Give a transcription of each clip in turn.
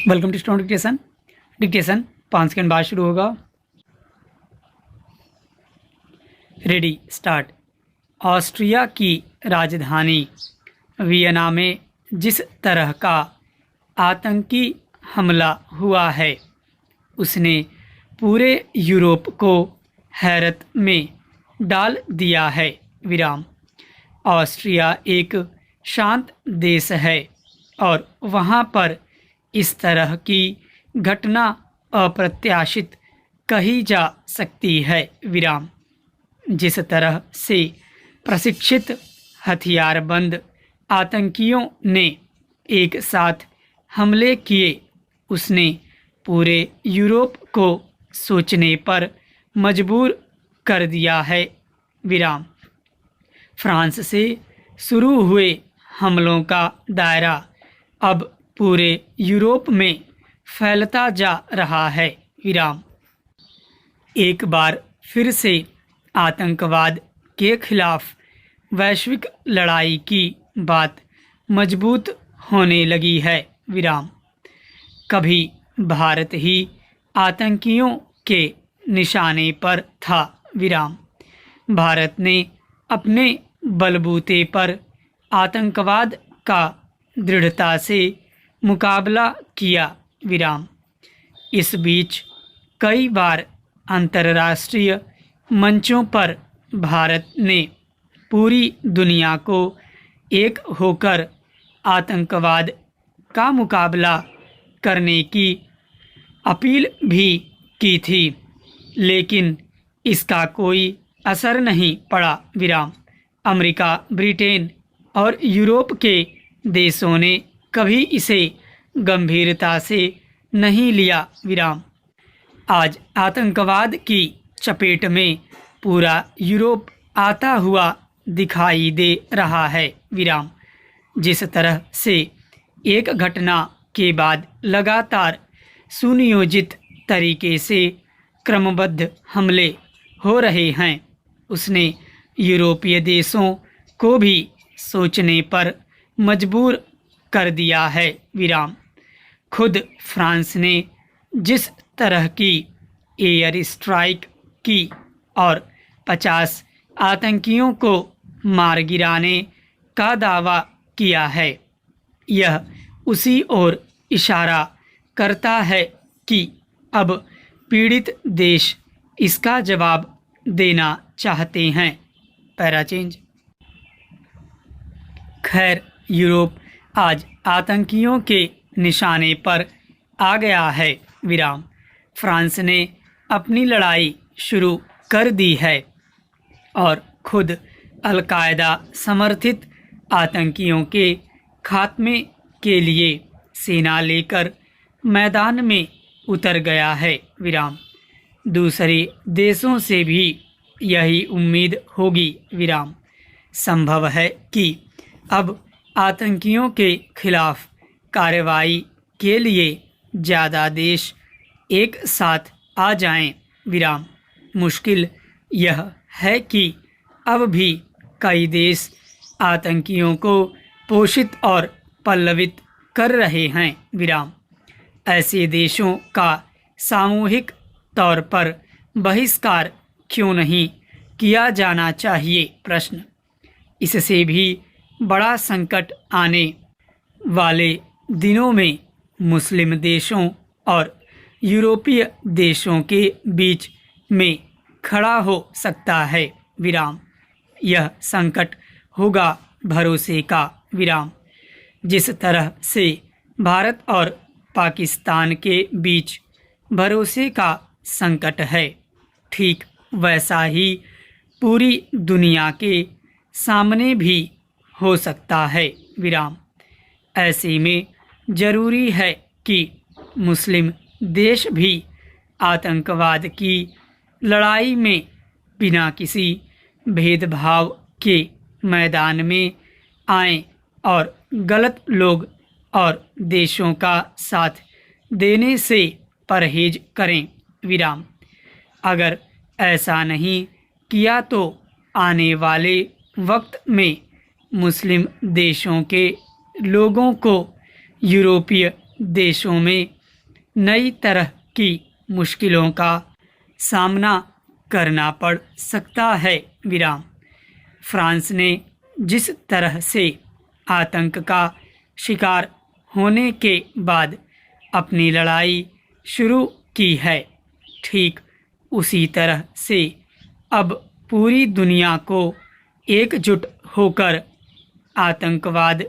Welcome to student dictation. Dictation 5 second बाद शुरू होगा। Ready start. ऑस्ट्रिया की राजधानी वियना में जिस तरह का आतंकी हमला हुआ है उसने पूरे यूरोप को हैरत में डाल दिया है। विराम। ऑस्ट्रिया एक शांत देश है और वहाँ पर इस तरह की घटना अप्रत्याशित कही जा सकती है। विराम। जिस तरह से प्रशिक्षित हथियारबंद आतंकियों ने एक साथ हमले किए उसने पूरे यूरोप को सोचने पर मजबूर कर दिया है। विराम। फ्रांस से शुरू हुए हमलों का दायरा अब पूरे यूरोप में फैलता जा रहा है। विराम। एक बार फिर से आतंकवाद के खिलाफ वैश्विक लड़ाई की बात मजबूत होने लगी है। विराम। कभी भारत ही आतंकियों के निशाने पर था। विराम। भारत ने अपने बलबूते पर आतंकवाद का दृढ़ता से मुकाबला किया। विराम। इस बीच कई बार अंतर्राष्ट्रीय मंचों पर भारत ने पूरी दुनिया को एक होकर आतंकवाद का मुकाबला करने की अपील भी की थी, लेकिन इसका कोई असर नहीं पड़ा। विराम। अमेरिका, ब्रिटेन और यूरोप के देशों ने कभी इसे गंभीरता से नहीं लिया। विराम। आज आतंकवाद की चपेट में पूरा यूरोप आता हुआ दिखाई दे रहा है। विराम। जिस तरह से एक घटना के बाद लगातार सुनियोजित तरीके से क्रमबद्ध हमले हो रहे हैं उसने यूरोपीय देशों को भी सोचने पर मजबूर कर दिया है। विराम। खुद फ्रांस ने जिस तरह की एयर स्ट्राइक की और 50 आतंकियों को मार गिराने का दावा किया है, यह उसी ओर इशारा करता है कि अब पीड़ित देश इसका जवाब देना चाहते हैं। Para change. खैर, यूरोप आज आतंकियों के निशाने पर आ गया है। विराम। फ्रांस ने अपनी लड़ाई शुरू कर दी है और खुद अल-कायदा समर्थित आतंकियों के खात्मे के लिए सेना लेकर मैदान में उतर गया है। विराम। दूसरे देशों से भी यही उम्मीद होगी। विराम। संभव है कि अब आतंकियों के खिलाफ कार्रवाई के लिए ज़्यादा देश एक साथ आ जाएं। विराम। मुश्किल यह है कि अब भी कई देश आतंकियों को पोषित और पल्लवित कर रहे हैं। विराम। ऐसे देशों का सामूहिक तौर पर बहिष्कार क्यों नहीं किया जाना चाहिए? प्रश्न। इससे भी बड़ा संकट आने वाले दिनों में मुस्लिम देशों और यूरोपीय देशों के बीच में खड़ा हो सकता है। विराम। यह संकट होगा भरोसे का। विराम। जिस तरह से भारत और पाकिस्तान के बीच भरोसे का संकट है, ठीक वैसा ही पूरी दुनिया के सामने भी हो सकता है। विराम। ऐसे में जरूरी है कि मुस्लिम देश भी आतंकवाद की लड़ाई में बिना किसी भेदभाव के मैदान में आएं और गलत लोग और देशों का साथ देने से परहेज करें। विराम। अगर ऐसा नहीं किया तो आने वाले वक्त में मुस्लिम देशों के लोगों को यूरोपीय देशों में नई तरह की मुश्किलों का सामना करना पड़ सकता है। विराम। फ्रांस ने जिस तरह से आतंक का शिकार होने के बाद अपनी लड़ाई शुरू की है, ठीक उसी तरह से अब पूरी दुनिया को एकजुट होकर आतंकवाद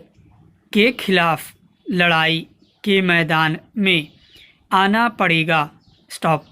के खिलाफ लड़ाई के मैदान में आना पड़ेगा। स्टॉप।